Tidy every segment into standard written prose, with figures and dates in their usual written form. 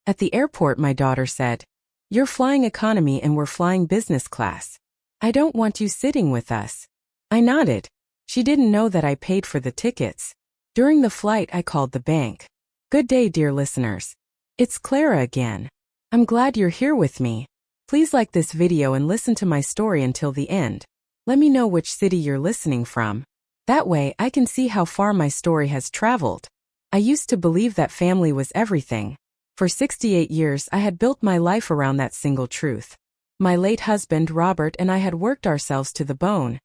At the airport, my daughter said, "You're flying economy and we're flying business class. I don't want you sitting with us." I nodded. She didn't know that I paid for the tickets. During the flight, I called the bank. "Good day, dear listeners. It's Clara again. I'm glad you're here with me. Please like this video and listen to my story until the end. Let me know which city you're listening from. That way, I can see how far my story has traveled. I used to believe that family was everything. For 68 years, I had built my life around that single truth. My late husband, Robert, and I had worked ourselves to the bone.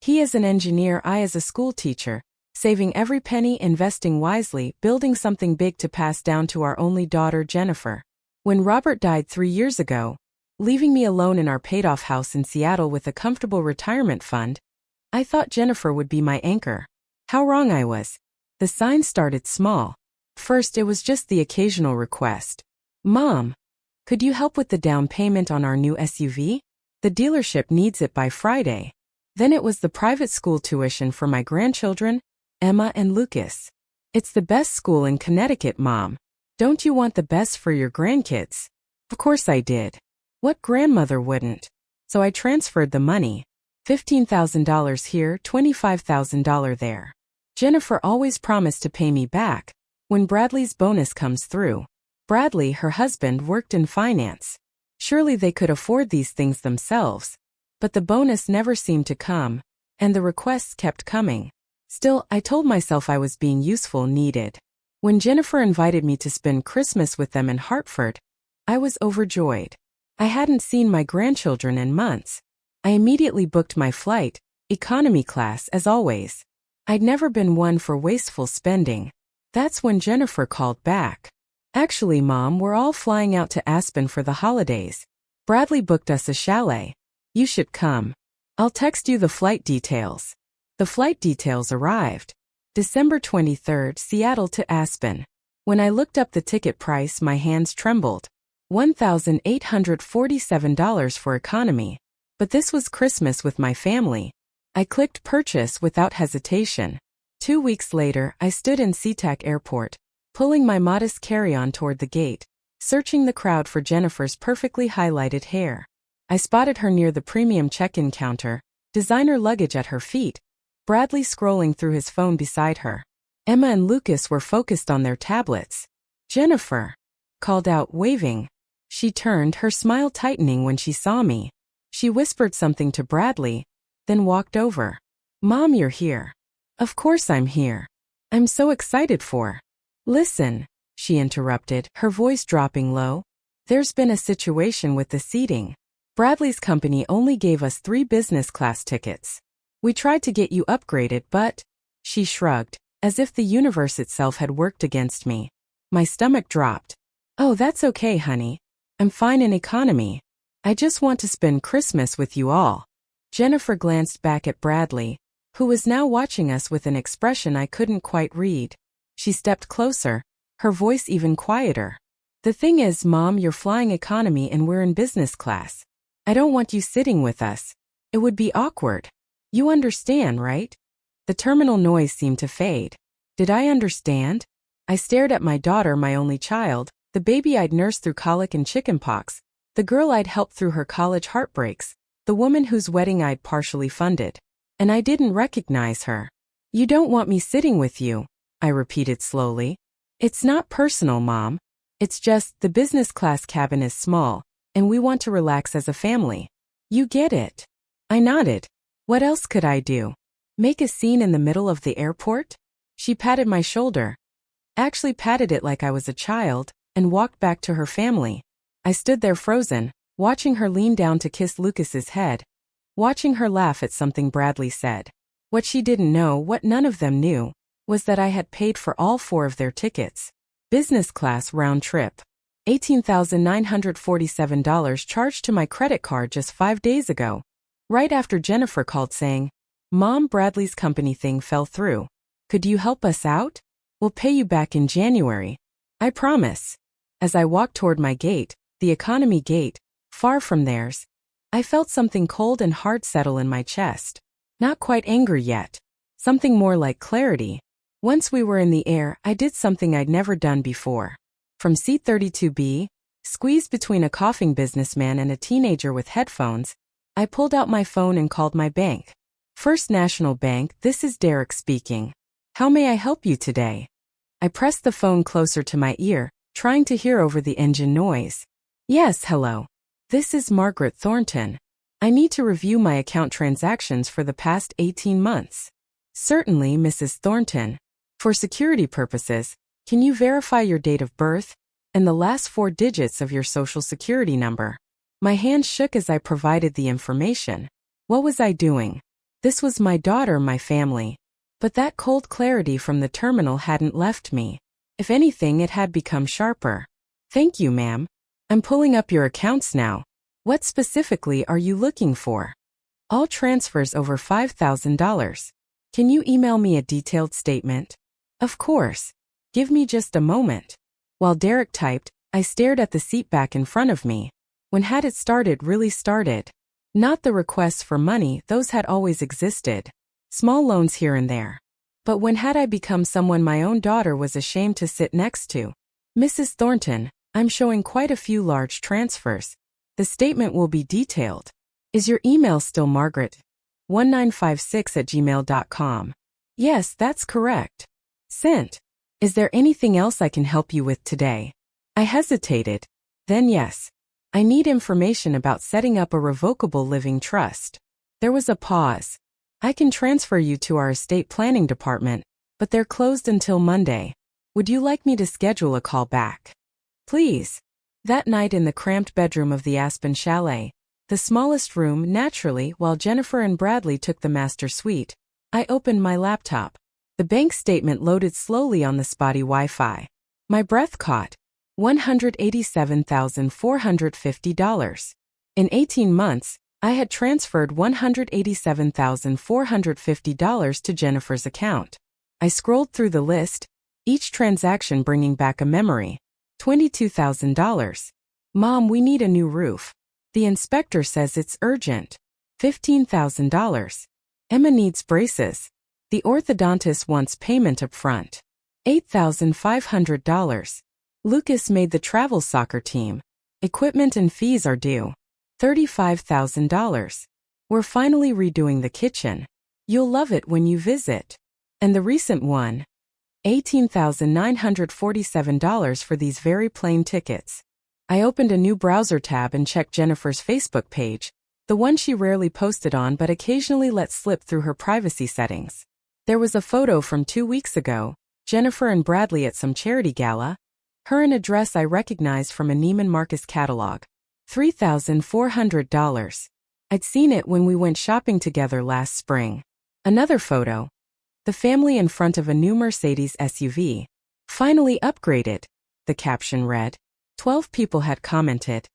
He as an engineer, I as a school teacher, saving every penny, investing wisely, building something big to pass down to our only daughter, Jennifer. When Robert died 3 years ago, leaving me alone in our paid-off house in Seattle with a comfortable retirement fund, I thought Jennifer would be my anchor. How wrong I was. The signs started small. First, it was just the occasional request. "Mom, could you help with the down payment on our new SUV? The dealership needs it by Friday." Then it was the private school tuition for my grandchildren, Emma and Lucas. "It's the best school in Connecticut, Mom. Don't you want the best for your grandkids?" Of course I did. What grandmother wouldn't? So I transferred the money. $15,000 here, $25,000 there. Jennifer always promised to pay me back when Bradley's bonus comes through. Bradley, her husband, worked in finance. Surely they could afford these things themselves. But the bonus never seemed to come, and the requests kept coming. Still, I told myself I was being useful, needed. When Jennifer invited me to spend Christmas with them in Hartford, I was overjoyed. I hadn't seen my grandchildren in months. I immediately booked my flight, economy class as always. I'd never been one for wasteful spending. That's when Jennifer called back. "Actually, Mom, we're all flying out to Aspen for the holidays. Bradley booked us a chalet. You should come. I'll text you the flight details." The flight details arrived. December 23rd, Seattle to Aspen. When I looked up the ticket price, my hands trembled. $1,847 for economy. But this was Christmas with my family. I clicked purchase without hesitation. 2 weeks later, I stood in SeaTac Airport, pulling my modest carry-on toward the gate, searching the crowd for Jennifer's perfectly highlighted hair. I spotted her near the premium check-in counter, designer luggage at her feet, Bradley scrolling through his phone beside her. Emma and Lucas were focused on their tablets. "Jennifer," called out, waving. She turned, her smile tightening when she saw me. She whispered something to Bradley, then walked over. "Mom, you're here." "Of course I'm here. I'm so excited for." "Listen," she interrupted, her voice dropping low. "There's been a situation with the seating. Bradley's company only gave us 3 business class tickets. We tried to get you upgraded, but..." She shrugged, as if the universe itself had worked against me. My stomach dropped. "Oh, that's okay, honey. I'm fine in economy. I just want to spend Christmas with you all." Jennifer glanced back at Bradley, who was now watching us with an expression I couldn't quite read. She stepped closer, her voice even quieter. "The thing is, Mom, you're flying economy and we're in business class. I don't want you sitting with us. It would be awkward. You understand, right?" The terminal noise seemed to fade. Did I understand? I stared at my daughter, my only child, the baby I'd nursed through colic and chickenpox, the girl I'd helped through her college heartbreaks, the woman whose wedding I'd partially funded. And I didn't recognize her. "You don't want me sitting with you," I repeated slowly. "It's not personal, Mom. It's just the business class cabin is small, and we want to relax as a family. You get it." I nodded. What else could I do? Make a scene in the middle of the airport? She patted my shoulder. Actually patted it like I was a child, and walked back to her family. I stood there frozen, watching her lean down to kiss Lucas's head, watching her laugh at something Bradley said. What she didn't know, what none of them knew, was that I had paid for all 4 of their tickets. Business class round trip. $18,947 charged to my credit card just 5 days ago. Right after Jennifer called saying, "Mom, Bradley's company thing fell through. Could you help us out? We'll pay you back in January. I promise." As I walked toward my gate, the economy gate, far from theirs, I felt something cold and hard settle in my chest. Not quite anger yet. Something more like clarity. Once we were in the air, I did something I'd never done before. From seat 32B, squeezed between a coughing businessman and a teenager with headphones, I pulled out my phone and called my bank. First National Bank, this is Derek speaking. How may I help you today? I pressed the phone closer to my ear, trying to hear over the engine noise. Yes, hello. This is Margaret Thornton. I need to review my account transactions for the past 18 months. Certainly, Mrs. Thornton. For security purposes, can you verify your date of birth and the last 4 digits of your social security number? My hand shook as I provided the information. What was I doing? This was my daughter, my family. But that cold clarity from the terminal hadn't left me. If anything, it had become sharper. Thank you, ma'am. I'm pulling up your accounts now. What specifically are you looking for? All transfers over $5,000. Can you email me a detailed statement? Of course. Give me just a moment. While Derek typed, I stared at the seat back in front of me. When had it started really started? Not the requests for money, those had always existed. Small loans here and there. But when had I become someone my own daughter was ashamed to sit next to? Mrs. Thornton, I'm showing quite a few large transfers. The statement will be detailed. Is your email still margaret1956@gmail.com? Yes, that's correct. Sent. Is there anything else I can help you with today? I hesitated. Then yes. I need information about setting up a revocable living trust. There was a pause. I can transfer you to our estate planning department, but they're closed until Monday. Would you like me to schedule a call back? Please. That night in the cramped bedroom of the Aspen Chalet, the smallest room naturally, while Jennifer and Bradley took the master suite, I opened my laptop. The bank statement loaded slowly on the spotty Wi-Fi. My breath caught. $187,450. In 18 months, I had transferred $187,450 to Jennifer's account. I scrolled through the list, each transaction bringing back a memory. $22,000. Mom, we need a new roof. The inspector says it's urgent. $15,000. Emma needs braces. The orthodontist wants payment up front. $8,500. Lucas made the travel soccer team. Equipment and fees are due. $35,000. We're finally redoing the kitchen. You'll love it when you visit. And the recent one. $18,947 for these very plain tickets. I opened a new browser tab and checked Jennifer's Facebook page, the one she rarely posted on but occasionally let slip through her privacy settings. There was a photo from 2 weeks ago, Jennifer and Bradley at some charity gala. Her an address I recognized from a Neiman Marcus catalog. $3,400. I'd seen it when we went shopping together last spring. Another photo. The family in front of a new Mercedes SUV. Finally upgraded, the caption read. 12 people had commented.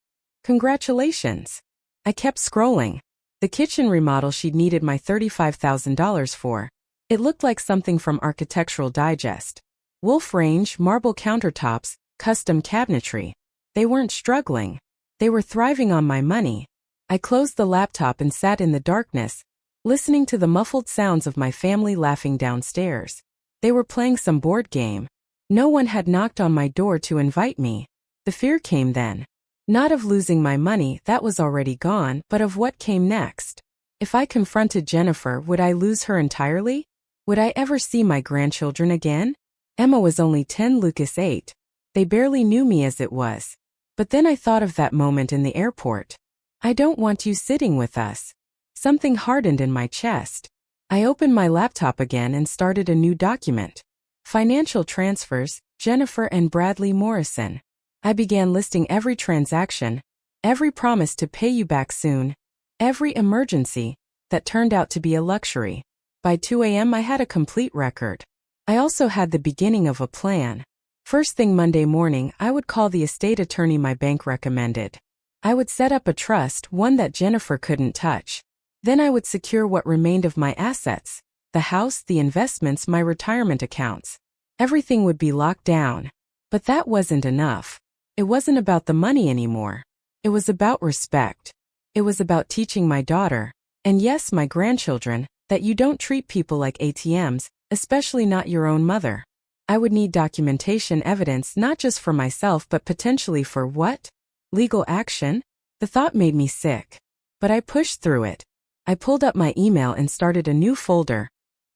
Congratulations. I kept scrolling. The kitchen remodel she'd needed my $35,000 for. It looked like something from Architectural Digest. Wolf range, marble countertops, custom cabinetry. They weren't struggling. They were thriving on my money. I closed the laptop and sat in the darkness, listening to the muffled sounds of my family laughing downstairs. They were playing some board game. No one had knocked on my door to invite me. The fear came then. Not of losing my money, that was already gone, but of what came next. If I confronted Jennifer, would I lose her entirely? Would I ever see my grandchildren again? Emma was only 10, Lucas 8. They barely knew me as it was. But then I thought of that moment in the airport. I don't want you sitting with us. Something hardened in my chest. I opened my laptop again and started a new document. Financial transfers, Jennifer and Bradley Morrison. I began listing every transaction, every promise to pay you back soon, every emergency that turned out to be a luxury. By 2 a.m. I had a complete record. I also had the beginning of a plan. First thing Monday morning, I would call the estate attorney my bank recommended. I would set up a trust, one that Jennifer couldn't touch. Then I would secure what remained of my assets, the house, the investments, my retirement accounts. Everything would be locked down. But that wasn't enough. It wasn't about the money anymore. It was about respect. It was about teaching my daughter, and yes, my grandchildren, that you don't treat people like ATMs, especially not your own mother. I would need documentation evidence not just for myself but potentially for what? Legal action? The thought made me sick. But I pushed through it. I pulled up my email and started a new folder.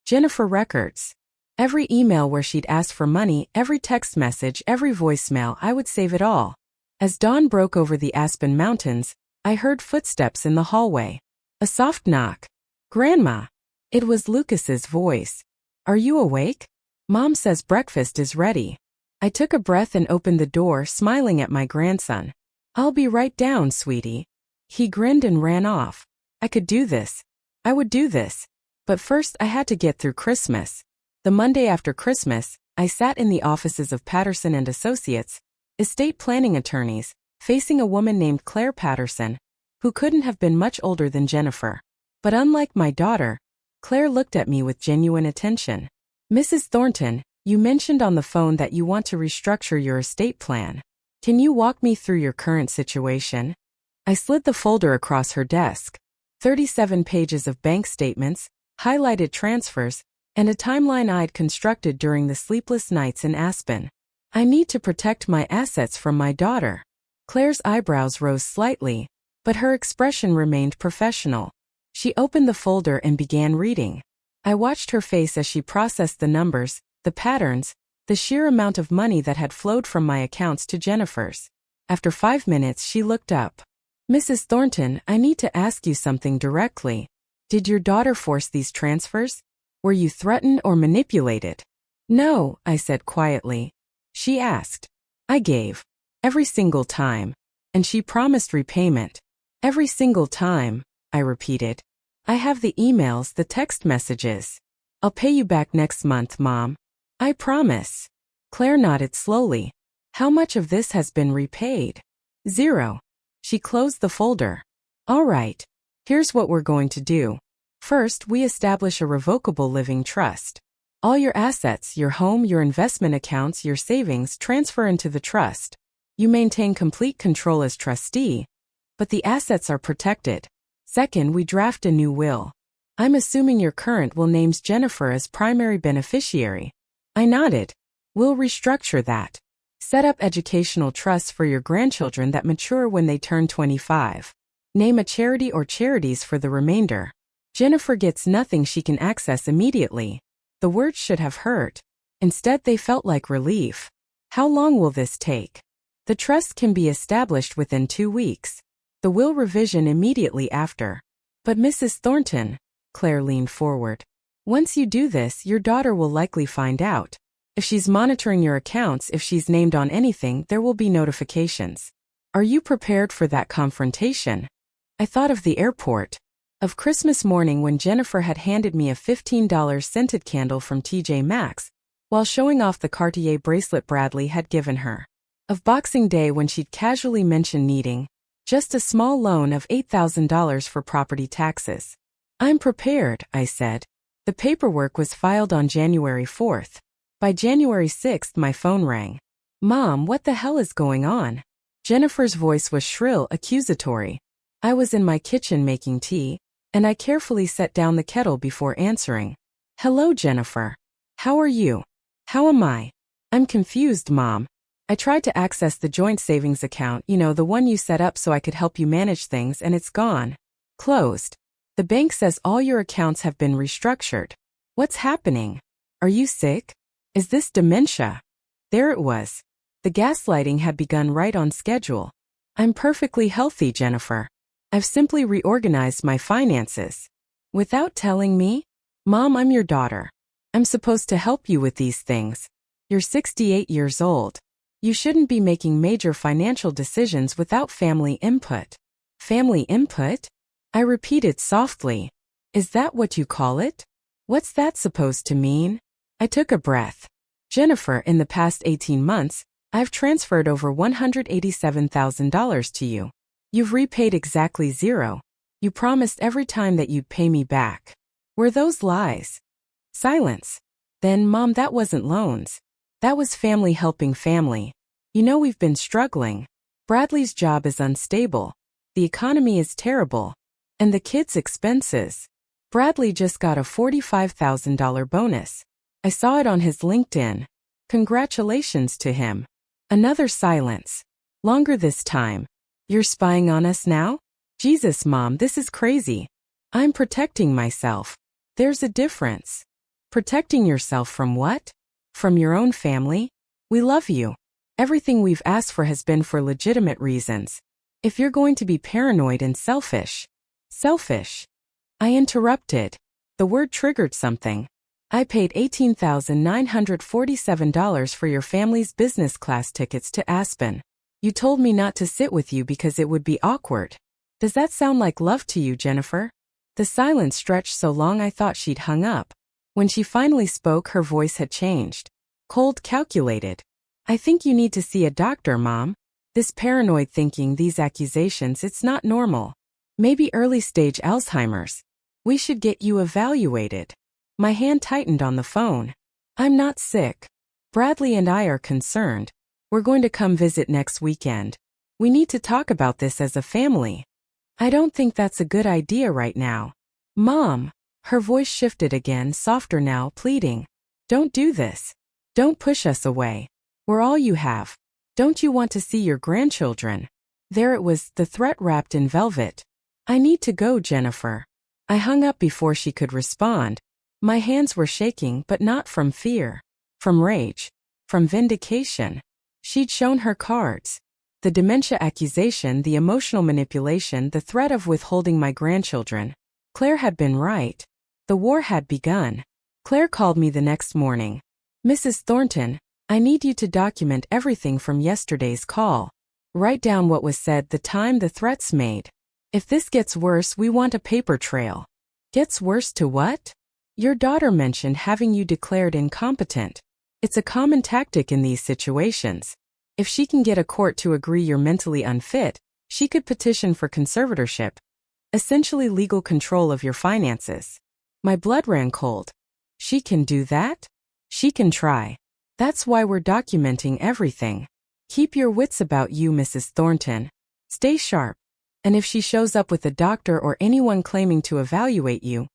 Jennifer Records. Every email where she'd asked for money, every text message, every voicemail, I would save it all. As dawn broke over the Aspen Mountains, I heard footsteps in the hallway. A soft knock. Grandma. It was Lucas's voice. Are you awake? Mom says breakfast is ready. I took a breath and opened the door, smiling at my grandson. I'll be right down, sweetie. He grinned and ran off. I could do this. I would do this. But first I had to get through Christmas. The Monday after Christmas, I sat in the offices of Patterson and Associates, estate planning attorneys, facing a woman named Claire Patterson, who couldn't have been much older than Jennifer. But unlike my daughter, Claire looked at me with genuine attention. Mrs. Thornton, you mentioned on the phone that you want to restructure your estate plan. Can you walk me through your current situation? I slid the folder across her desk. 37 pages of bank statements, highlighted transfers, and a timeline I'd constructed during the sleepless nights in Aspen. I need to protect my assets from my daughter. Claire's eyebrows rose slightly, but her expression remained professional. She opened the folder and began reading. I watched her face as she processed the numbers, the patterns, the sheer amount of money that had flowed from my accounts to Jennifer's. After 5 minutes, she looked up. Mrs. Thornton, I need to ask you something directly. Did your daughter force these transfers? Were you threatened or manipulated? No, I said quietly. She asked. I gave. Every single time. And she promised repayment. Every single time, I repeated. I have the emails, the text messages. I'll pay you back next month, Mom. I promise. Claire nodded slowly. How much of this has been repaid? 0. She closed the folder. All right. Here's what we're going to do. First, we establish a revocable living trust. All your assets, your home, your investment accounts, your savings transfer into the trust. You maintain complete control as trustee, but the assets are protected. Second, we draft a new will. I'm assuming your current will names Jennifer as primary beneficiary. I nodded. We'll restructure that. Set up educational trusts for your grandchildren that mature when they turn 25. Name a charity or charities for the remainder. Jennifer gets nothing she can access immediately. The words should have hurt. Instead, they felt like relief. How long will this take? The trust can be established within 2 weeks. The will revision immediately after. But Mrs. Thornton, Claire leaned forward. Once you do this, your daughter will likely find out. If she's monitoring your accounts, if she's named on anything, there will be notifications. Are you prepared for that confrontation? I thought of the airport. Of Christmas morning when Jennifer had handed me a $15 scented candle from TJ Maxx, while showing off the Cartier bracelet Bradley had given her. Of Boxing Day when she'd casually mentioned needing just a small loan of $8,000 for property taxes. I'm prepared, I said. The paperwork was filed on January 4th. By January 6th, my phone rang. Mom, what the hell is going on? Jennifer's voice was shrill, accusatory. I was in my kitchen making tea, and I carefully set down the kettle before answering. Hello, Jennifer. How are you? How am I? I'm confused, Mom. I tried to access the joint savings account, the one you set up so I could help you manage things, and it's gone. Closed. The bank says all your accounts have been restructured. What's happening? Are you sick? Is this dementia? There it was. The gaslighting had begun right on schedule. I'm perfectly healthy, Jennifer. I've simply reorganized my finances. Without telling me? Mom, I'm your daughter. I'm supposed to help you with these things. You're 68 years old. You shouldn't be making major financial decisions without family input. Family input? I repeated softly. Is that what you call it? What's that supposed to mean? I took a breath. Jennifer, in the past 18 months, I've transferred over $187,000 to you. You've repaid exactly 0. You promised every time that you'd pay me back. Were those lies? Silence. Then, Mom, that wasn't loans. That was family helping family. We've been struggling. Bradley's job is unstable. The economy is terrible. And the kids' expenses. Bradley just got a $45,000 bonus. I saw it on his LinkedIn. Congratulations to him. Another silence. Longer this time. You're spying on us now? Jesus, Mom, this is crazy. I'm protecting myself. There's a difference. Protecting yourself from what? From your own family? We love you. Everything we've asked for has been for legitimate reasons. If you're going to be paranoid and selfish. Selfish. I interrupted. The word triggered something. I paid $18,947 for your family's business class tickets to Aspen. You told me not to sit with you because it would be awkward. Does that sound like love to you, Jennifer? The silence stretched so long I thought she'd hung up. When she finally spoke, her voice had changed. Cold, calculated. I think you need to see a doctor, Mom. This paranoid thinking, these accusations, it's not normal. Maybe early-stage Alzheimer's. We should get you evaluated. My hand tightened on the phone. I'm not sick. Bradley and I are concerned. We're going to come visit next weekend. We need to talk about this as a family. I don't think that's a good idea right now. Mom. Her voice shifted again, softer now, pleading. Don't do this. Don't push us away. We're all you have. Don't you want to see your grandchildren? There it was, the threat wrapped in velvet. I need to go, Jennifer. I hung up before she could respond. My hands were shaking, but not from fear. From rage. From vindication. She'd shown her cards. The dementia accusation, the emotional manipulation, the threat of withholding my grandchildren. Claire had been right. The war had begun. Claire called me the next morning. Mrs. Thornton, I need you to document everything from yesterday's call. Write down what was said, the time, the threats made. If this gets worse, we want a paper trail. Gets worse to what? Your daughter mentioned having you declared incompetent. It's a common tactic in these situations. If she can get a court to agree you're mentally unfit, she could petition for conservatorship, essentially legal control of your finances. My blood ran cold. She can do that? She can try. That's why we're documenting everything. Keep your wits about you, Mrs. Thornton. Stay sharp. And if she shows up with a doctor or anyone claiming to evaluate you,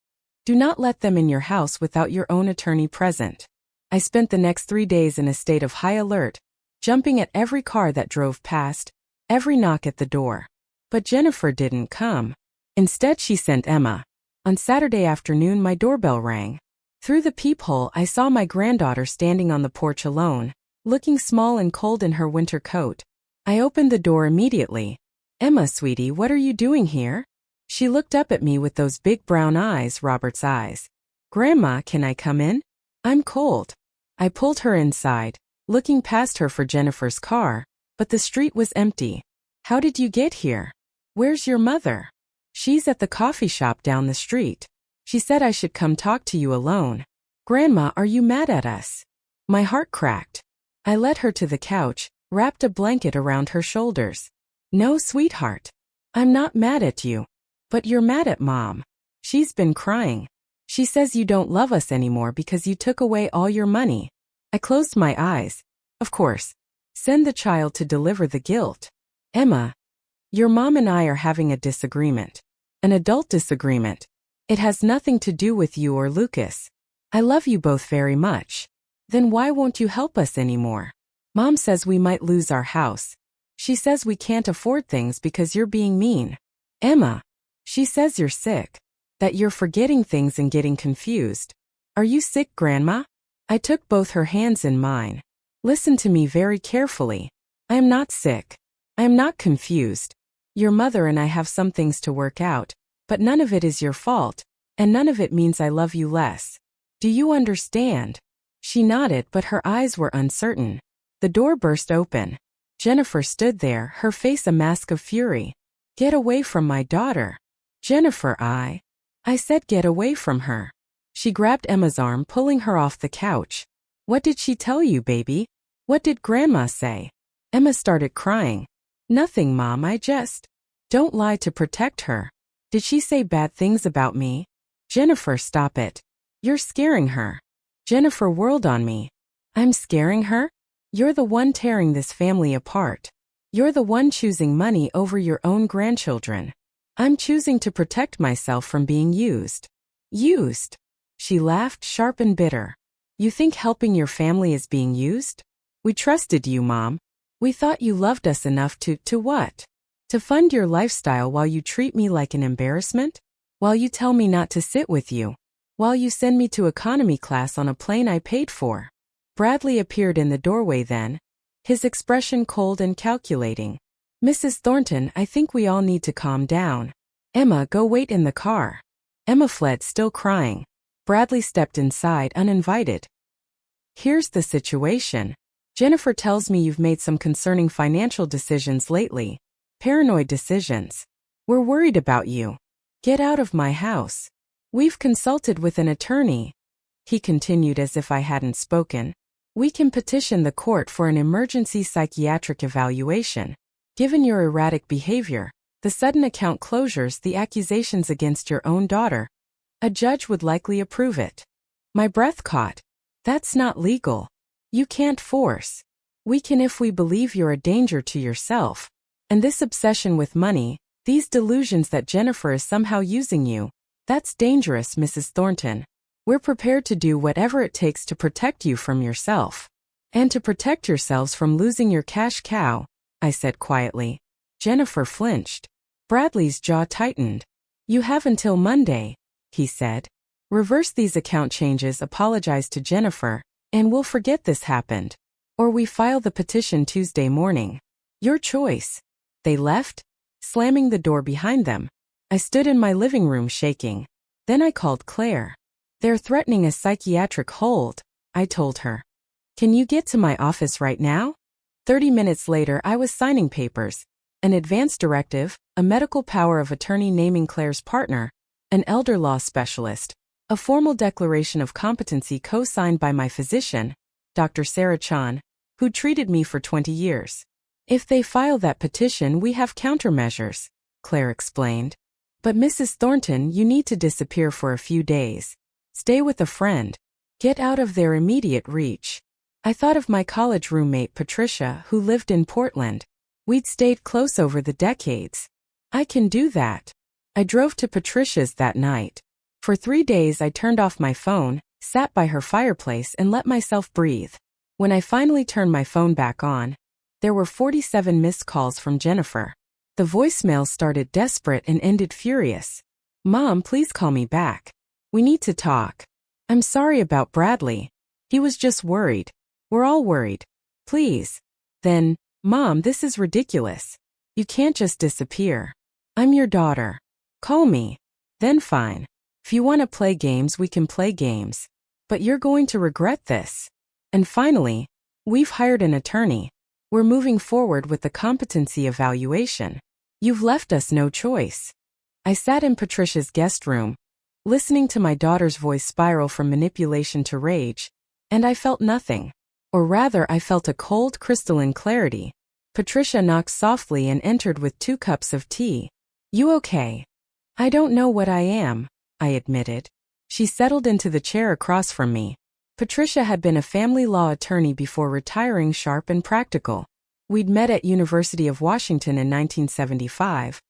do not let them in your house without your own attorney present. I spent the next 3 days in a state of high alert, jumping at every car that drove past, every knock at the door. But Jennifer didn't come. Instead, she sent Emma. On Saturday afternoon, my doorbell rang. Through the peephole, I saw my granddaughter standing on the porch alone, looking small and cold in her winter coat. I opened the door immediately. Emma, sweetie, what are you doing here? She looked up at me with those big brown eyes, Robert's eyes. Grandma, can I come in? I'm cold. I pulled her inside, looking past her for Jennifer's car, but the street was empty. How did you get here? Where's your mother? She's at the coffee shop down the street. She said I should come talk to you alone. Grandma, are you mad at us? My heart cracked. I led her to the couch, wrapped a blanket around her shoulders. No, sweetheart. I'm not mad at you. But you're mad at Mom. She's been crying. She says you don't love us anymore because you took away all your money. I closed my eyes. Of course. Send the child to deliver the guilt. Emma, your mom and I are having a disagreement. An adult disagreement. It has nothing to do with you or Lucas. I love you both very much. Then why won't you help us anymore? Mom says we might lose our house. She says we can't afford things because you're being mean. Emma, she says you're sick. That you're forgetting things and getting confused. Are you sick, Grandma? I took both her hands in mine. Listen to me very carefully. I am not sick. I am not confused. Your mother and I have some things to work out, but none of it is your fault, and none of it means I love you less. Do you understand? She nodded, but her eyes were uncertain. The door burst open. Jennifer stood there, her face a mask of fury. Get away from my daughter. Jennifer, I said get away from her. She grabbed Emma's arm, pulling her off the couch. What did she tell you, baby? What did Grandma say? Emma started crying. Nothing, Mom, I just... Don't lie to protect her. Did she say bad things about me? Jennifer, stop it. You're scaring her. Jennifer whirled on me. I'm scaring her? You're the one tearing this family apart. You're the one choosing money over your own grandchildren. I'm choosing to protect myself from being used. Used? She laughed, sharp and bitter. You think helping your family is being used? We trusted you, Mom. We thought you loved us enough to what? To fund your lifestyle while you treat me like an embarrassment? While you tell me not to sit with you? While you send me to economy class on a plane I paid for? Bradley appeared in the doorway then, his expression cold and calculating. Mrs. Thornton, I think we all need to calm down. Emma, go wait in the car. Emma fled, still crying. Bradley stepped inside uninvited. Here's the situation. Jennifer tells me you've made some concerning financial decisions lately. Paranoid decisions. We're worried about you. Get out of my house. We've consulted with an attorney. He continued as if I hadn't spoken. We can petition the court for an emergency psychiatric evaluation. Given your erratic behavior, the sudden account closures, the accusations against your own daughter, a judge would likely approve it. My breath caught. That's not legal. You can't force. We can if we believe you're a danger to yourself. And this obsession with money, these delusions that Jennifer is somehow using you, that's dangerous, Mrs. Thornton. We're prepared to do whatever it takes to protect you from yourself. And to protect yourselves from losing your cash cow, I said quietly. Jennifer flinched. Bradley's jaw tightened. You have until Monday, he said. Reverse these account changes, apologize to Jennifer, and we'll forget this happened. Or we file the petition Tuesday morning. Your choice. They left, slamming the door behind them. I stood in my living room shaking. Then I called Claire. They're threatening a psychiatric hold, I told her. Can you get to my office right now? 30 minutes later I was signing papers. An advance directive, a medical power of attorney naming Claire's partner, an elder law specialist, a formal declaration of competency co-signed by my physician, Dr. Sarah Chan, who treated me for 20 years. If they file that petition, we have countermeasures, Claire explained. But Mrs. Thornton, you need to disappear for a few days. Stay with a friend. Get out of their immediate reach. I thought of my college roommate Patricia, who lived in Portland. We'd stayed close over the decades. I can do that. I drove to Patricia's that night. For 3 days I turned off my phone, sat by her fireplace and let myself breathe. When I finally turned my phone back on, there were 47 missed calls from Jennifer. The voicemail started desperate and ended furious. Mom, please call me back. We need to talk. I'm sorry about Bradley. He was just worried. We're all worried. Please. Then, Mom, this is ridiculous. You can't just disappear. I'm your daughter. Call me. Then fine. If you want to play games, we can play games. But you're going to regret this. And finally, we've hired an attorney. We're moving forward with the competency evaluation. You've left us no choice. I sat in Patricia's guest room, listening to my daughter's voice spiral from manipulation to rage, and I felt nothing. Or rather, I felt a cold, crystalline clarity. Patricia knocked softly and entered with 2 cups of tea. You okay? I don't know what I am, I admitted. She settled into the chair across from me. Patricia had been a family law attorney before retiring, sharp and practical. We'd met at University of Washington in 1975,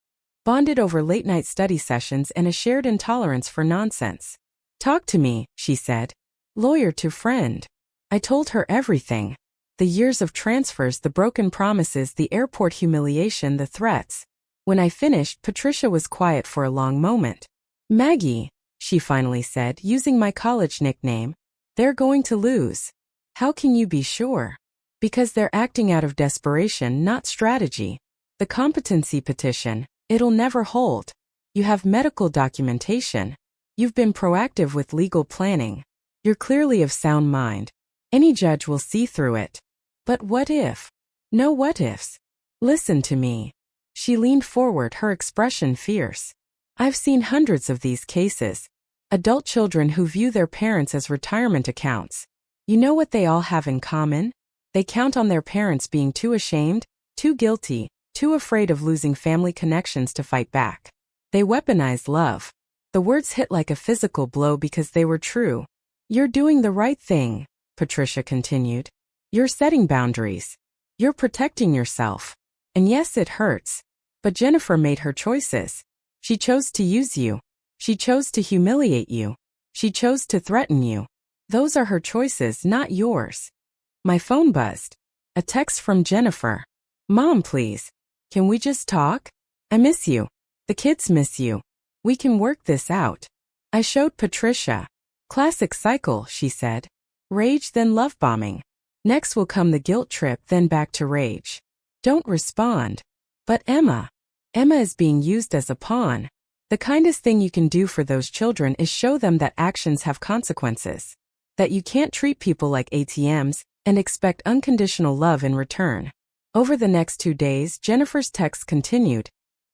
bonded over late-night study sessions and a shared intolerance for nonsense. Talk to me, she said. Lawyer to friend. I told her everything. The years of transfers, the broken promises, the airport humiliation, the threats. When I finished, Patricia was quiet for a long moment. Maggie, she finally said, using my college nickname. They're going to lose. How can you be sure? Because they're acting out of desperation, not strategy. The competency petition, it'll never hold. You have medical documentation. You've been proactive with legal planning. You're clearly of sound mind. Any judge will see through it. But what if? No what ifs. Listen to me. She leaned forward, her expression fierce. I've seen hundreds of these cases. Adult children who view their parents as retirement accounts. You know what they all have in common? They count on their parents being too ashamed, too guilty, too afraid of losing family connections to fight back. They weaponize love. The words hit like a physical blow because they were true. You're doing the right thing, Patricia continued. You're setting boundaries. You're protecting yourself. And yes, it hurts. But Jennifer made her choices. She chose to use you. She chose to humiliate you. She chose to threaten you. Those are her choices, not yours. My phone buzzed. A text from Jennifer. Mom, please. Can we just talk? I miss you. The kids miss you. We can work this out. I showed Patricia. Classic cycle, she said. Rage, then love bombing. Next will come the guilt trip, then back to rage. Don't respond. But Emma is being used as a pawn. The kindest thing you can do for those children is show them that actions have consequences. That you can't treat people like ATMs and expect unconditional love in return. Over the next 2 days, Jennifer's texts continued,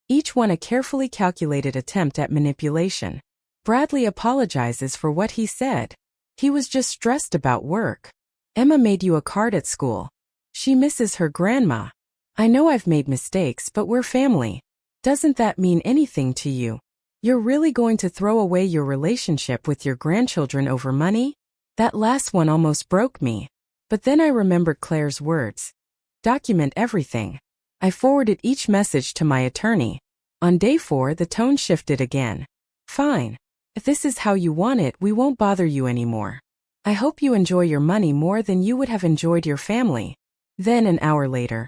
each one a carefully calculated attempt at manipulation. Bradley apologizes for what he said. He was just stressed about work. Emma made you a card at school. She misses her grandma. I know I've made mistakes, but we're family. Doesn't that mean anything to you? You're really going to throw away your relationship with your grandchildren over money? That last one almost broke me. But then I remembered Claire's words. Document everything. I forwarded each message to my attorney. On day 4, the tone shifted again. Fine. If this is how you want it, we won't bother you anymore. I hope you enjoy your money more than you would have enjoyed your family. Then an hour later.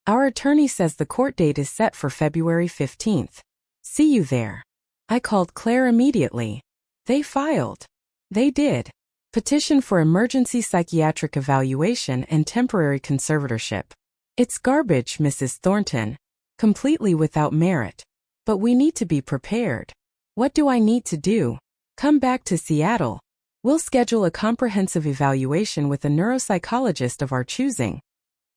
Our attorney says the court date is set for February 15th. See you there. I called Claire immediately. They filed. They did. Petition for emergency psychiatric evaluation and temporary conservatorship. It's garbage, Mrs. Thornton. Completely without merit. But we need to be prepared. What do I need to do? Come back to Seattle. We'll schedule a comprehensive evaluation with a neuropsychologist of our choosing.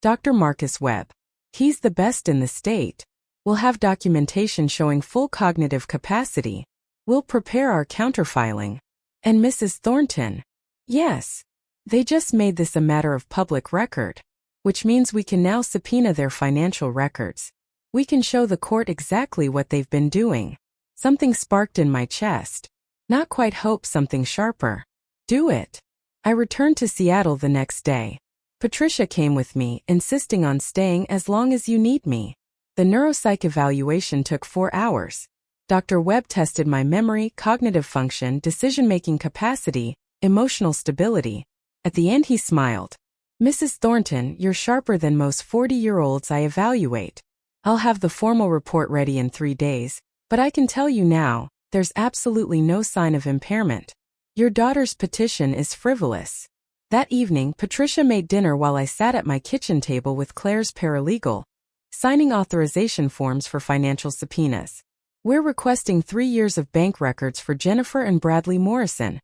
Dr. Marcus Webb. He's the best in the state. We'll have documentation showing full cognitive capacity. We'll prepare our counterfiling. And Mrs. Thornton. Yes. They just made this a matter of public record. Which means we can now subpoena their financial records. We can show the court exactly what they've been doing. Something sparked in my chest. Not quite hope, something sharper. Do it. I returned to Seattle the next day. Patricia came with me, insisting on staying as long as you need me. The neuropsych evaluation took 4 hours. Dr. Webb tested my memory, cognitive function, decision-making capacity, emotional stability. At the end he smiled. Mrs. Thornton, you're sharper than most 40-year-olds I evaluate. I'll have the formal report ready in 3 days, but I can tell you now, there's absolutely no sign of impairment. Your daughter's petition is frivolous. That evening, Patricia made dinner while I sat at my kitchen table with Claire's paralegal, signing authorization forms for financial subpoenas. We're requesting 3 years of bank records for Jennifer and Bradley Morrison,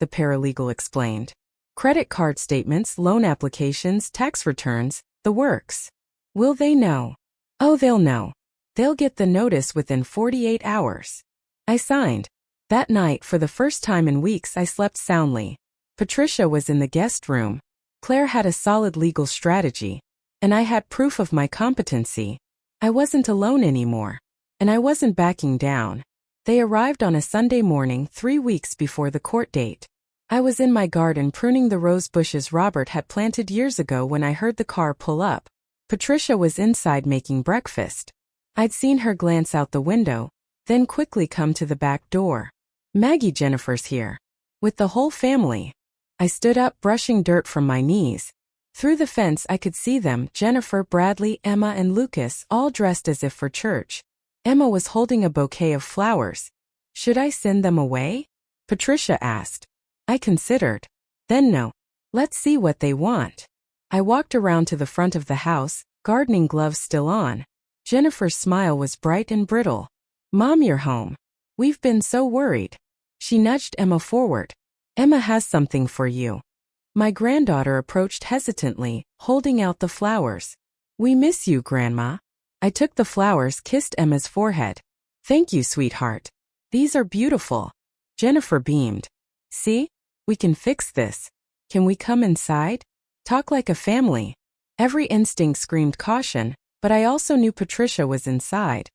the paralegal explained. Credit card statements, loan applications, tax returns, the works. Will they know? Oh, they'll know. They'll get the notice within 48 hours. I signed. That night, for the first time in weeks, I slept soundly. Patricia was in the guest room. Claire had a solid legal strategy. And I had proof of my competency. I wasn't alone anymore. And I wasn't backing down. They arrived on a Sunday morning 3 weeks before the court date. I was in my garden pruning the rose bushes Robert had planted years ago when I heard the car pull up. Patricia was inside making breakfast. I'd seen her glance out the window, then quickly come to the back door. Maggie, Jennifer's here. With the whole family. I stood up, brushing dirt from my knees. Through the fence I could see them, Jennifer, Bradley, Emma, and Lucas, all dressed as if for church. Emma was holding a bouquet of flowers. Should I send them away? Patricia asked. I considered. Then no. Let's see what they want. I walked around to the front of the house, gardening gloves still on. Jennifer's smile was bright and brittle. Mom, you're home. We've been so worried. She nudged Emma forward. Emma has something for you. My granddaughter approached hesitantly, holding out the flowers. We miss you, Grandma. I took the flowers, kissed Emma's forehead. Thank you, sweetheart. These are beautiful. Jennifer beamed. See? We can fix this. Can we come inside? Talk like a family. Every instinct screamed caution, but I also knew Patricia was inside.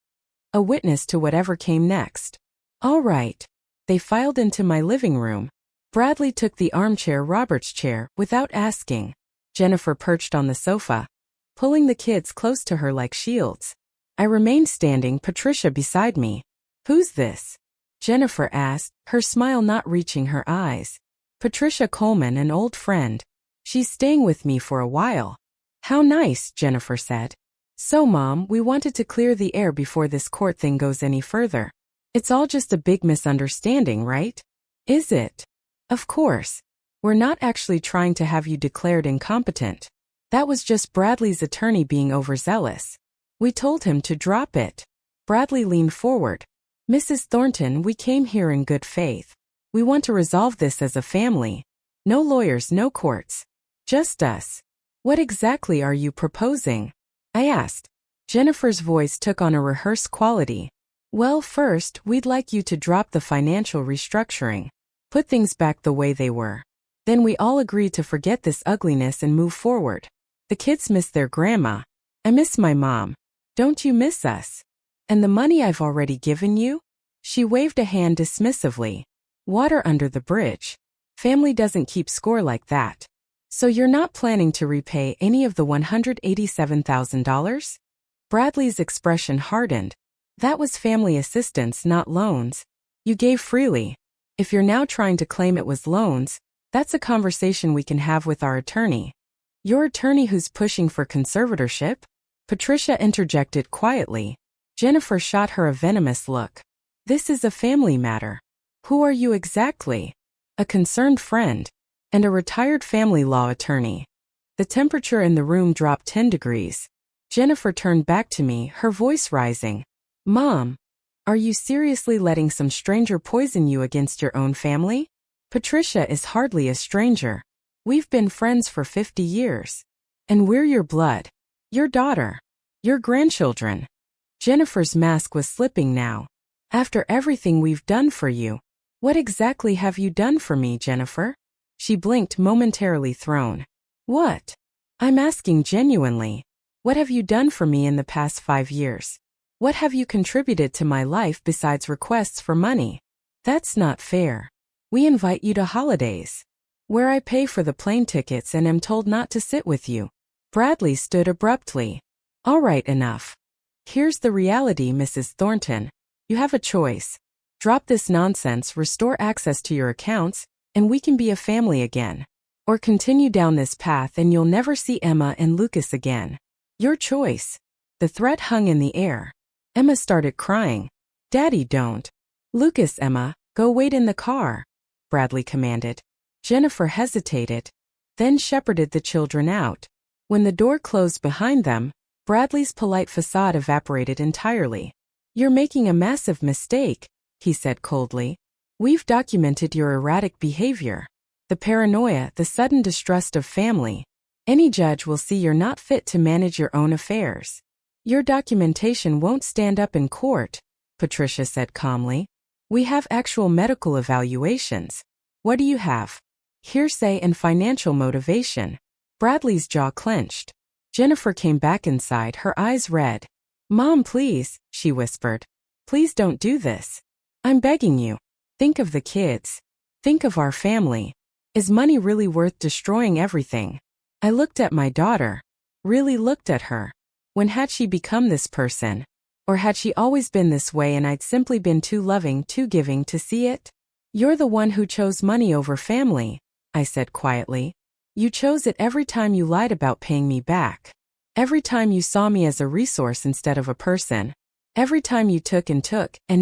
A witness to whatever came next. All right. They filed into my living room. Bradley took the armchair, Robert's chair, without asking. Jennifer perched on the sofa, pulling the kids close to her like shields. I remained standing, Patricia beside me. Who's this? Jennifer asked, her smile not reaching her eyes. Patricia Coleman, an old friend. She's staying with me for a while. How nice, Jennifer said. So, Mom, we wanted to clear the air before this court thing goes any further. It's all just a big misunderstanding, right? Is it? Of course. We're not actually trying to have you declared incompetent. That was just Bradley's attorney being overzealous. We told him to drop it. Bradley leaned forward. Mrs. Thornton, we came here in good faith. We want to resolve this as a family. No lawyers, no courts. Just us. What exactly are you proposing? I asked. Jennifer's voice took on a rehearsed quality. Well, first, we'd like you to drop the financial restructuring. Put things back the way they were. Then we all agreed to forget this ugliness and move forward. The kids miss their grandma. I miss my mom. Don't you miss us? And the money I've already given you? She waved a hand dismissively. Water under the bridge. Family doesn't keep score like that. So you're not planning to repay any of the $187,000? Bradley's expression hardened. That was family assistance, not loans. You gave freely. If you're now trying to claim it was loans, that's a conversation we can have with our attorney. Your attorney who's pushing for conservatorship? Patricia interjected quietly. Jennifer shot her a venomous look. This is a family matter. Who are you exactly? A concerned friend. And a retired family law attorney. The temperature in the room dropped 10 degrees. Jennifer turned back to me, her voice rising. Mom, are you seriously letting some stranger poison you against your own family? Patricia is hardly a stranger. We've been friends for 50 years. And we're your blood. Your daughter. Your grandchildren. Jennifer's mask was slipping now. After everything we've done for you. What exactly have you done for me, Jennifer? She blinked, momentarily thrown. What? I'm asking genuinely. What have you done for me in the past 5 years? What have you contributed to my life besides requests for money? That's not fair. We invite you to holidays, where I pay for the plane tickets and am told not to sit with you. Bradley stood abruptly. All right, enough. Here's the reality, Mrs. Thornton. You have a choice. Drop this nonsense, restore access to your accounts, and we can be a family again. Or continue down this path and you'll never see Emma and Lucas again. Your choice. The threat hung in the air. Emma started crying. Daddy, don't. Lucas, Emma, go wait in the car, Bradley commanded. Jennifer hesitated, then shepherded the children out. When the door closed behind them, Bradley's polite facade evaporated entirely. You're making a massive mistake, he said coldly. We've documented your erratic behavior. The paranoia, the sudden distrust of family. Any judge will see you're not fit to manage your own affairs. Your documentation won't stand up in court, Patricia said calmly. We have actual medical evaluations. What do you have? Hearsay and financial motivation. Bradley's jaw clenched. Jennifer came back inside, her eyes red. Mom, please, she whispered. Please don't do this. I'm begging you. Think of the kids. Think of our family. Is money really worth destroying everything? I looked at my daughter. Really looked at her. When had she become this person? Or had she always been this way and I'd simply been too loving, too giving to see it? You're the one who chose money over family, I said quietly. You chose it every time you lied about paying me back. Every time you saw me as a resource instead of a person. Every time you took and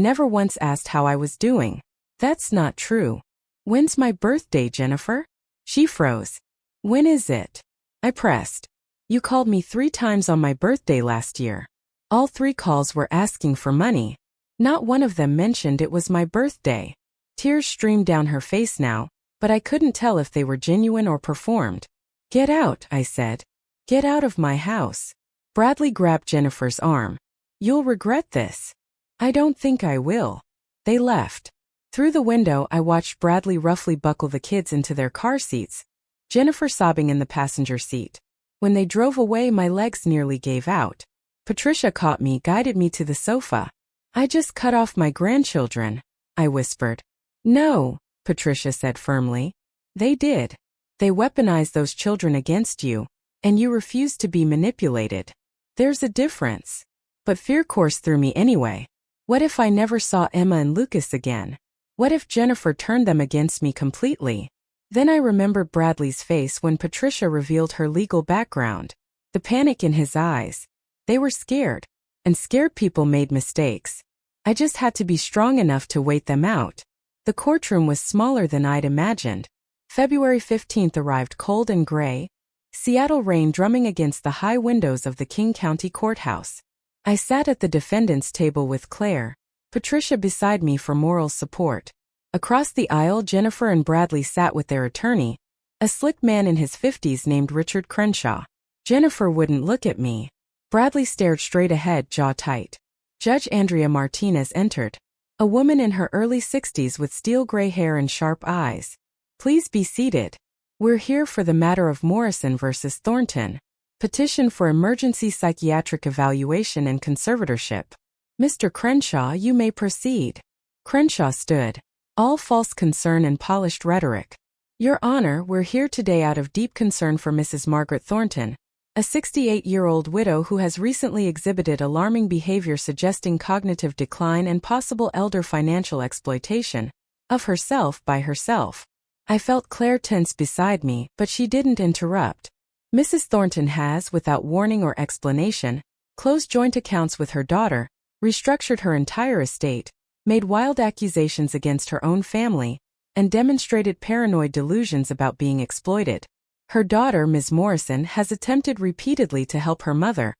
never once asked how I was doing. That's not true. When's my birthday, Jennifer? She froze. When is it? I pressed. You called me 3 times on my birthday last year. All 3 calls were asking for money. Not one of them mentioned it was my birthday. Tears streamed down her face now, but I couldn't tell if they were genuine or performed. Get out, I said. Get out of my house. Bradley grabbed Jennifer's arm. You'll regret this. I don't think I will. They left. Through the window, I watched Bradley roughly buckle the kids into their car seats, Jennifer sobbing in the passenger seat. When they drove away, my legs nearly gave out. Patricia caught me, guided me to the sofa. I just cut off my grandchildren, I whispered. No, Patricia said firmly. They did. They weaponized those children against you, and you refused to be manipulated. There's a difference. But fear coursed through me anyway. What if I never saw Emma and Lucas again? What if Jennifer turned them against me completely? Then I remembered Bradley's face when Patricia revealed her legal background. The panic in his eyes. They were scared. And scared people made mistakes. I just had to be strong enough to wait them out. The courtroom was smaller than I'd imagined. February 15th arrived cold and gray. Seattle rain drumming against the high windows of the King County Courthouse. I sat at the defendant's table with Claire, Patricia beside me for moral support. Across the aisle, Jennifer and Bradley sat with their attorney, a slick man in his 50s named Richard Crenshaw. Jennifer wouldn't look at me. Bradley stared straight ahead, jaw tight. Judge Andrea Martinez entered, a woman in her early 60s with steel gray hair and sharp eyes. Please be seated. We're here for the matter of Morrison versus Thornton. Petition for emergency psychiatric evaluation and conservatorship. Mr. Crenshaw, you may proceed. Crenshaw stood, all false concern and polished rhetoric. Your Honor, we're here today out of deep concern for Mrs. Margaret Thornton, a 68-year-old widow who has recently exhibited alarming behavior suggesting cognitive decline and possible elder financial exploitation of herself by herself. I felt Claire tense beside me, but she didn't interrupt. Mrs. Thornton has, without warning or explanation, closed joint accounts with her daughter, restructured her entire estate, made wild accusations against her own family, and demonstrated paranoid delusions about being exploited. Her daughter, Ms. Morrison, has attempted repeatedly to help her mother,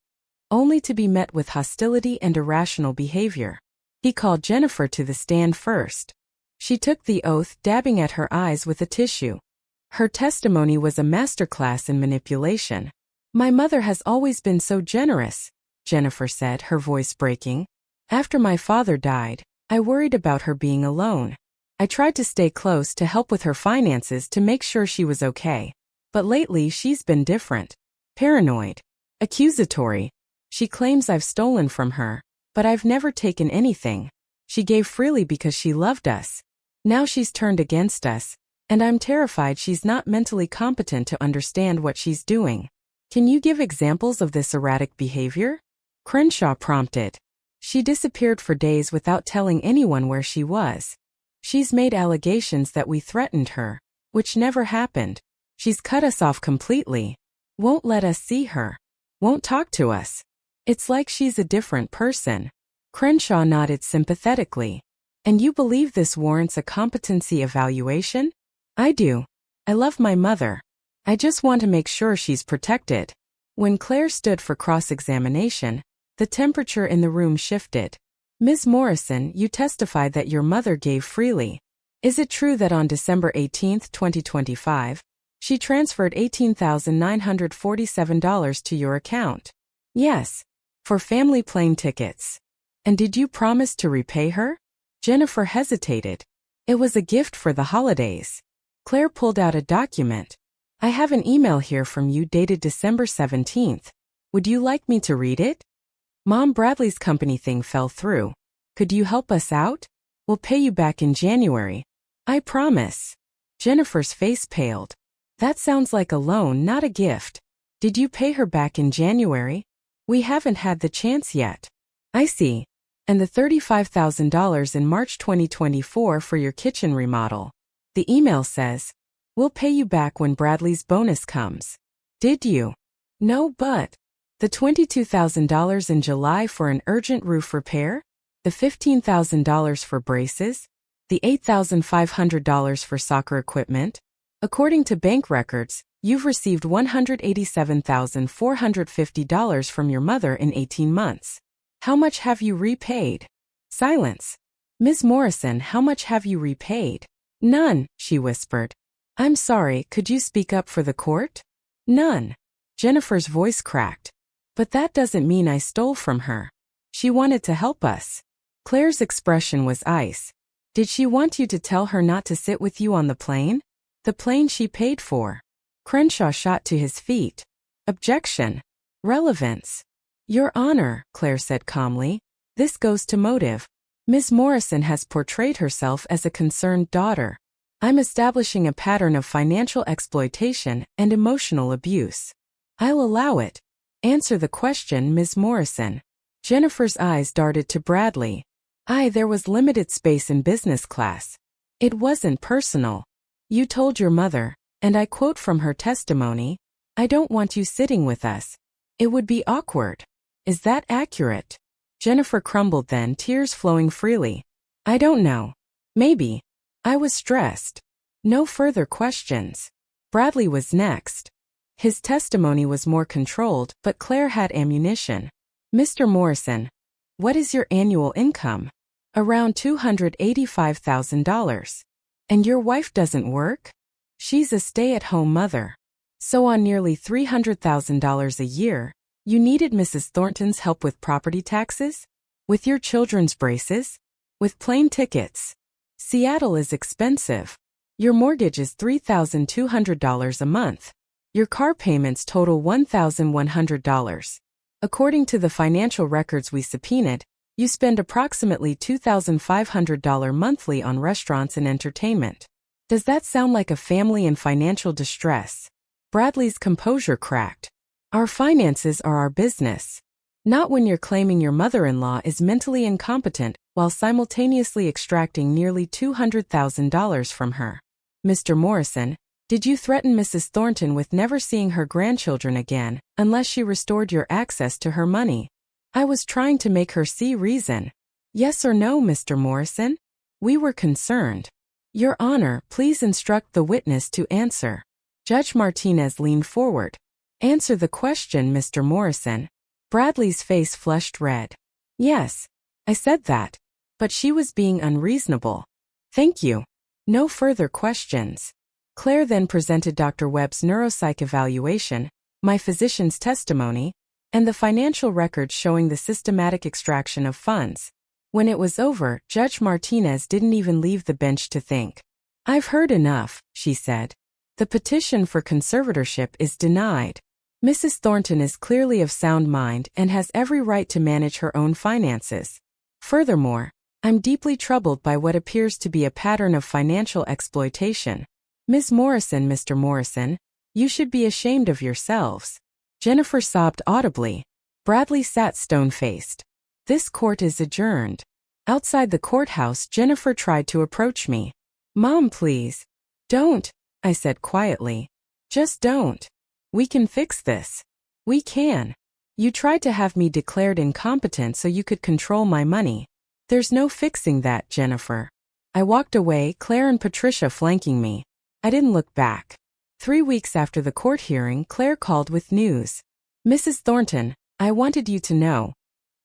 only to be met with hostility and irrational behavior. He called Jennifer to the stand first. She took the oath, dabbing at her eyes with a tissue. Her testimony was a masterclass in manipulation. My mother has always been so generous, Jennifer said, her voice breaking. After my father died, I worried about her being alone. I tried to stay close to help with her finances to make sure she was okay. But lately she's been different. Paranoid. Accusatory. She claims I've stolen from her, but I've never taken anything. She gave freely because she loved us. Now she's turned against us, and I'm terrified she's not mentally competent to understand what she's doing. Can you give examples of this erratic behavior? Crenshaw prompted. She disappeared for days without telling anyone where she was. She's made allegations that we threatened her, which never happened. She's cut us off completely. Won't let us see her. Won't talk to us. It's like she's a different person. Crenshaw nodded sympathetically. And you believe this warrants a competency evaluation? I do. I love my mother. I just want to make sure she's protected. When Claire stood for cross-examination, the temperature in the room shifted. Ms. Morrison, you testified that your mother gave freely. Is it true that on December 18, 2025, she transferred $18,947 to your account? Yes. For family plane tickets. And did you promise to repay her? Jennifer hesitated. It was a gift for the holidays. Claire pulled out a document. I have an email here from you dated December 17th. Would you like me to read it? Mom, Bradley's company thing fell through. Could you help us out? We'll pay you back in January. I promise. Jennifer's face paled. That sounds like a loan, not a gift. Did you pay her back in January? We haven't had the chance yet. I see. And the $35,000 in March 2024 for your kitchen remodel. The email says, we'll pay you back when Bradley's bonus comes. Did you? No, but the $22,000 in July for an urgent roof repair? The $15,000 for braces? The $8,500 for soccer equipment? According to bank records, you've received $187,450 from your mother in 18 months. How much have you repaid? Silence. Ms. Morrison, how much have you repaid? None, she whispered. I'm sorry, could you speak up for the court? None. Jennifer's voice cracked. But that doesn't mean I stole from her. She wanted to help us. Claire's expression was ice. Did she want you to tell her not to sit with you on the plane? The plane she paid for. Crenshaw shot to his feet. Objection. Relevance. Your Honor, Claire said calmly, this goes to motive. Ms. Morrison has portrayed herself as a concerned daughter. I'm establishing a pattern of financial exploitation and emotional abuse. I'll allow it. Answer the question, Ms. Morrison. Jennifer's eyes darted to Bradley. There was limited space in business class. It wasn't personal. You told your mother, and I quote from her testimony, "I don't want you sitting with us. It would be awkward." Is that accurate? Jennifer crumbled then, tears flowing freely. I don't know. Maybe. I was stressed. No further questions. Bradley was next. His testimony was more controlled, but Claire had ammunition. Mr. Morrison, what is your annual income? Around $285,000. And your wife doesn't work? She's a stay-at-home mother. So on nearly $300,000 a year, you needed Mrs. Thornton's help with property taxes? With your children's braces? With plane tickets? Seattle is expensive. Your mortgage is $3,200 a month. Your car payments total $1,100. According to the financial records we subpoenaed, you spend approximately $2,500 monthly on restaurants and entertainment. Does that sound like a family in financial distress? Bradley's composure cracked. Our finances are our business. Not when you're claiming your mother-in-law is mentally incompetent while simultaneously extracting nearly $200,000 from her. Mr. Morrison, did you threaten Mrs. Thornton with never seeing her grandchildren again unless she restored your access to her money? I was trying to make her see reason. Yes or no, Mr. Morrison? We were concerned. Your Honor, please instruct the witness to answer. Judge Martinez leaned forward. Answer the question, Mr. Morrison. Bradley's face flushed red. Yes, I said that, but she was being unreasonable. Thank you. No further questions. Claire then presented Dr. Webb's neuropsych evaluation, my physician's testimony, and the financial records showing the systematic extraction of funds. When it was over, Judge Martinez didn't even leave the bench to think. I've heard enough, she said. The petition for conservatorship is denied. Mrs. Thornton is clearly of sound mind and has every right to manage her own finances. Furthermore, I'm deeply troubled by what appears to be a pattern of financial exploitation. Ms. Morrison, Mr. Morrison, you should be ashamed of yourselves. Jennifer sobbed audibly. Bradley sat stone-faced. This court is adjourned. Outside the courthouse, Jennifer tried to approach me. Mom, please. Don't, I said quietly. Just don't. We can fix this. We can. You tried to have me declared incompetent so you could control my money. There's no fixing that, Jennifer. I walked away, Claire and Patricia flanking me. I didn't look back. 3 weeks after the court hearing, Claire called with news. Mrs. Thornton, I wanted you to know.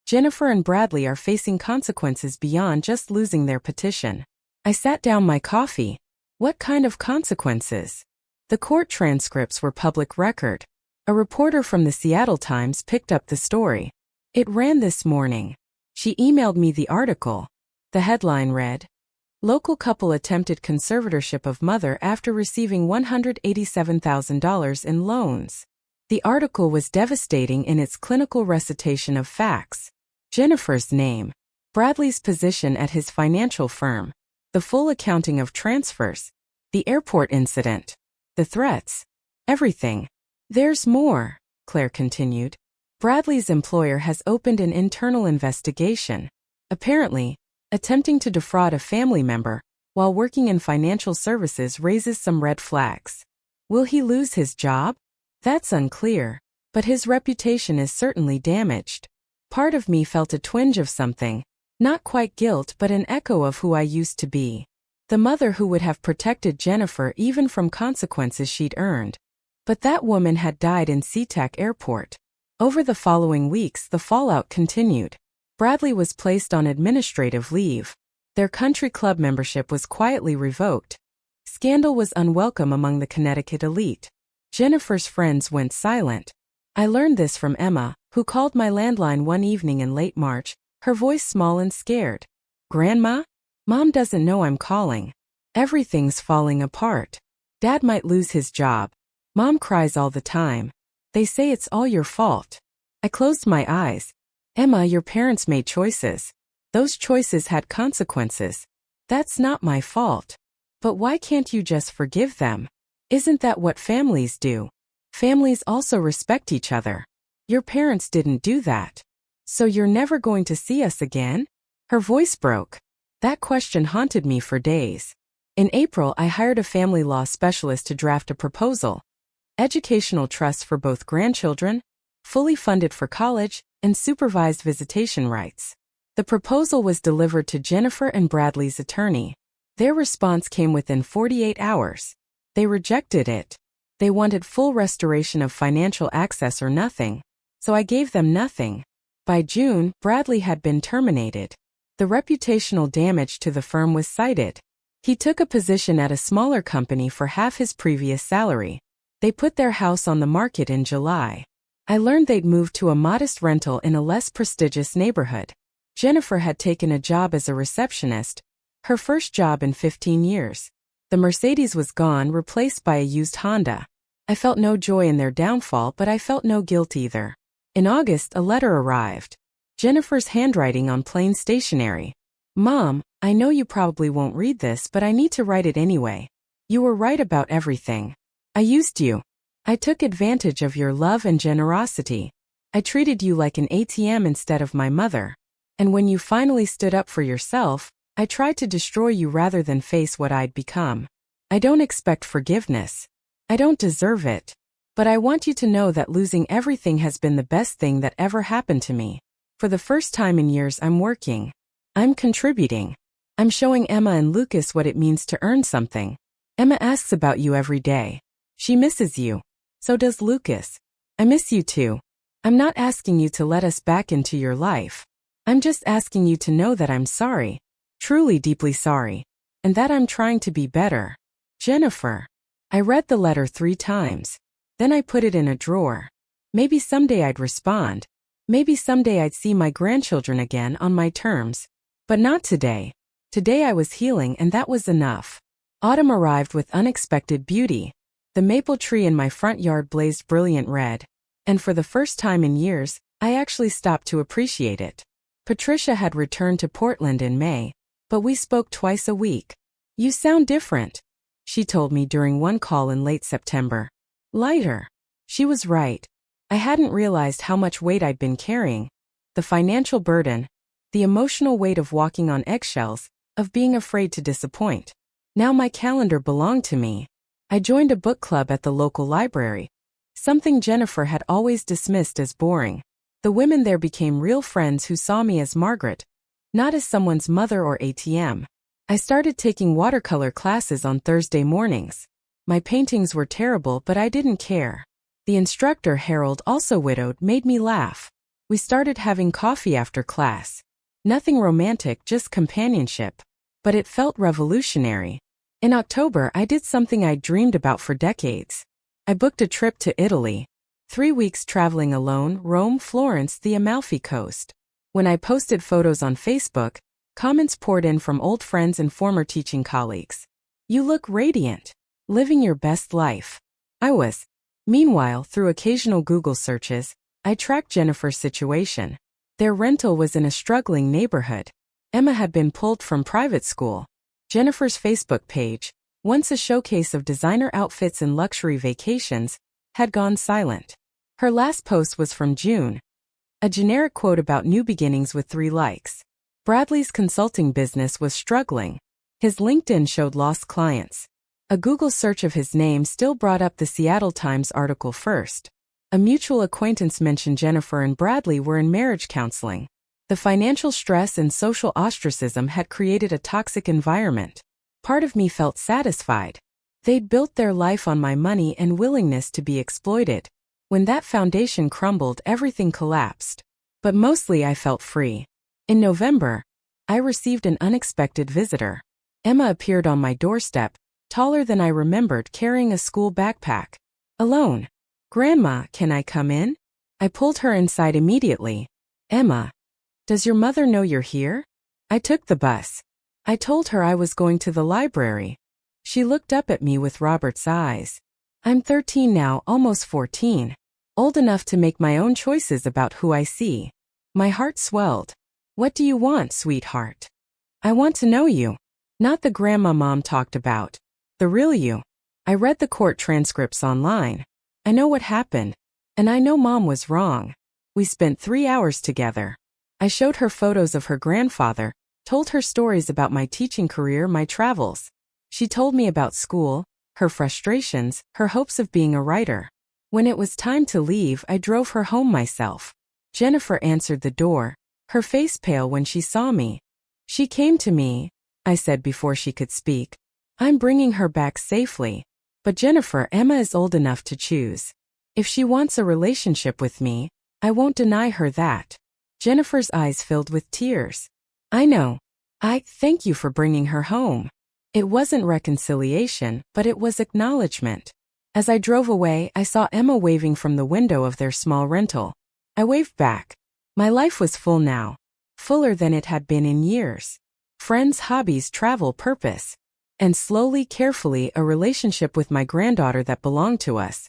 Jennifer and Bradley are facing consequences beyond just losing their petition. I sat down my coffee. What kind of consequences? The court transcripts were public record. A reporter from the Seattle Times picked up the story. It ran this morning. She emailed me the article. The headline read, Local couple attempted conservatorship of mother after receiving $187,000 in loans. The article was devastating in its clinical recitation of facts. Jennifer's name, Bradley's position at his financial firm, the full accounting of transfers, the airport incident, the threats, everything. There's more, Claire continued. Bradley's employer has opened an internal investigation. Apparently, attempting to defraud a family member while working in financial services raises some red flags. Will he lose his job? That's unclear, but his reputation is certainly damaged. Part of me felt a twinge of something, not quite guilt but an echo of who I used to be. The mother who would have protected Jennifer even from consequences she'd earned. But that woman had died in SeaTac Airport. Over the following weeks, the fallout continued. Bradley was placed on administrative leave. Their country club membership was quietly revoked. Scandal was unwelcome among the Connecticut elite. Jennifer's friends went silent. I learned this from Emma, who called my landline one evening in late March, her voice small and scared. Grandma? Mom doesn't know I'm calling. Everything's falling apart. Dad might lose his job. Mom cries all the time. They say it's all your fault. I closed my eyes. Emma, your parents made choices. Those choices had consequences. That's not my fault. But why can't you just forgive them? Isn't that what families do? Families also respect each other. Your parents didn't do that. So you're never going to see us again? Her voice broke. That question haunted me for days. In April, I hired a family law specialist to draft a proposal. Educational trusts for both grandchildren, fully funded for college, and supervised visitation rights. The proposal was delivered to Jennifer and Bradley's attorney. Their response came within 48 hours. They rejected it. They wanted full restoration of financial access or nothing, so I gave them nothing. By June, Bradley had been terminated. The reputational damage to the firm was cited. He took a position at a smaller company for half his previous salary. They put their house on the market in July. I learned they'd moved to a modest rental in a less prestigious neighborhood. Jennifer had taken a job as a receptionist, her first job in 15 years. The Mercedes was gone, replaced by a used Honda. I felt no joy in their downfall, but I felt no guilt either. In August, a letter arrived. Jennifer's handwriting on plain stationery. Mom, I know you probably won't read this, but I need to write it anyway. You were right about everything. I used you. I took advantage of your love and generosity. I treated you like an ATM instead of my mother. And when you finally stood up for yourself, I tried to destroy you rather than face what I'd become. I don't expect forgiveness. I don't deserve it. But I want you to know that losing everything has been the best thing that ever happened to me. For the first time in years, I'm working. I'm contributing. I'm showing Emma and Lucas what it means to earn something. Emma asks about you every day. She misses you. So does Lucas. I miss you too. I'm not asking you to let us back into your life. I'm just asking you to know that I'm sorry. Truly deeply sorry. And that I'm trying to be better. Jennifer. I read the letter 3 times. Then I put it in a drawer. Maybe someday I'd respond. Maybe someday I'd see my grandchildren again on my terms. But not today. Today I was healing, and that was enough. Autumn arrived with unexpected beauty. The maple tree in my front yard blazed brilliant red. And for the first time in years, I actually stopped to appreciate it. Patricia had returned to Portland in May, but we spoke twice a week. You sound different, she told me during one call in late September. Lighter. She was right. I hadn't realized how much weight I'd been carrying. The financial burden, the emotional weight of walking on eggshells, of being afraid to disappoint. Now my calendar belonged to me. I joined a book club at the local library, something Jennifer had always dismissed as boring. The women there became real friends who saw me as Margaret, not as someone's mother or ATM. I started taking watercolor classes on Thursday mornings. My paintings were terrible, but I didn't care. The instructor, Harold, also widowed, made me laugh. We started having coffee after class. Nothing romantic, just companionship. But it felt revolutionary. In October, I did something I'd dreamed about for decades. I booked a trip to Italy. 3 weeks traveling alone, Rome, Florence, the Amalfi Coast. When I posted photos on Facebook, comments poured in from old friends and former teaching colleagues. You look radiant. Living your best life. I was. Meanwhile, through occasional Google searches, I tracked Jennifer's situation. Their rental was in a struggling neighborhood. Emma had been pulled from private school. Jennifer's Facebook page, once a showcase of designer outfits and luxury vacations, had gone silent. Her last post was from June. A generic quote about new beginnings with 3 likes. Bradley's consulting business was struggling. His LinkedIn showed lost clients. A Google search of his name still brought up the Seattle Times article first. A mutual acquaintance mentioned Jennifer and Bradley were in marriage counseling. The financial stress and social ostracism had created a toxic environment. Part of me felt satisfied. They'd built their life on my money and willingness to be exploited. When that foundation crumbled, everything collapsed. But mostly I felt free. In November, I received an unexpected visitor. Emma appeared on my doorstep, taller than I remembered, carrying a school backpack. Alone. Grandma, can I come in? I pulled her inside immediately. Emma, does your mother know you're here? I took the bus. I told her I was going to the library. She looked up at me with Robert's eyes. I'm 13 now, almost 14. Old enough to make my own choices about who I see. My heart swelled. What do you want, sweetheart? I want to know you. Not the grandma Mom talked about. The real you. I read the court transcripts online. I know what happened. And I know Mom was wrong. We spent 3 hours together. I showed her photos of her grandfather, told her stories about my teaching career, my travels. She told me about school, her frustrations, her hopes of being a writer. When it was time to leave, I drove her home myself. Jennifer answered the door, her face pale when she saw me. She came to me, I said before she could speak. I'm bringing her back safely. But Jennifer, Emma is old enough to choose. If she wants a relationship with me, I won't deny her that. Jennifer's eyes filled with tears. I know. Thank you for bringing her home. It wasn't reconciliation, but it was acknowledgement. As I drove away, I saw Emma waving from the window of their small rental. I waved back. My life was full now. Fuller than it had been in years. Friends, hobbies, travel, purpose. And slowly, carefully, a relationship with my granddaughter that belonged to us.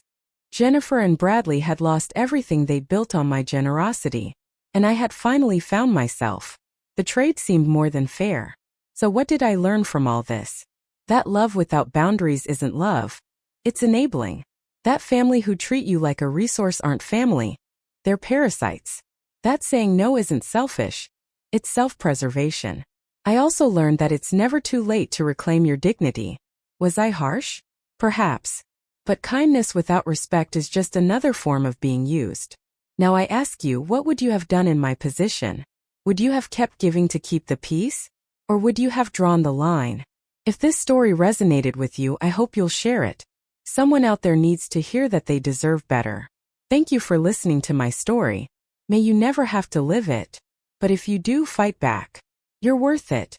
Jennifer and Bradley had lost everything they'd built on my generosity. And I had finally found myself. The trade seemed more than fair. So what did I learn from all this? That love without boundaries isn't love. It's enabling. That family who treat you like a resource aren't family. They're parasites. That saying no isn't selfish. It's self-preservation. I also learned that it's never too late to reclaim your dignity. Was I harsh? Perhaps. But kindness without respect is just another form of being used. Now I ask you, what would you have done in my position? Would you have kept giving to keep the peace? Or would you have drawn the line? If this story resonated with you, I hope you'll share it. Someone out there needs to hear that they deserve better. Thank you for listening to my story. May you never have to live it. But if you do, fight back. You're worth it.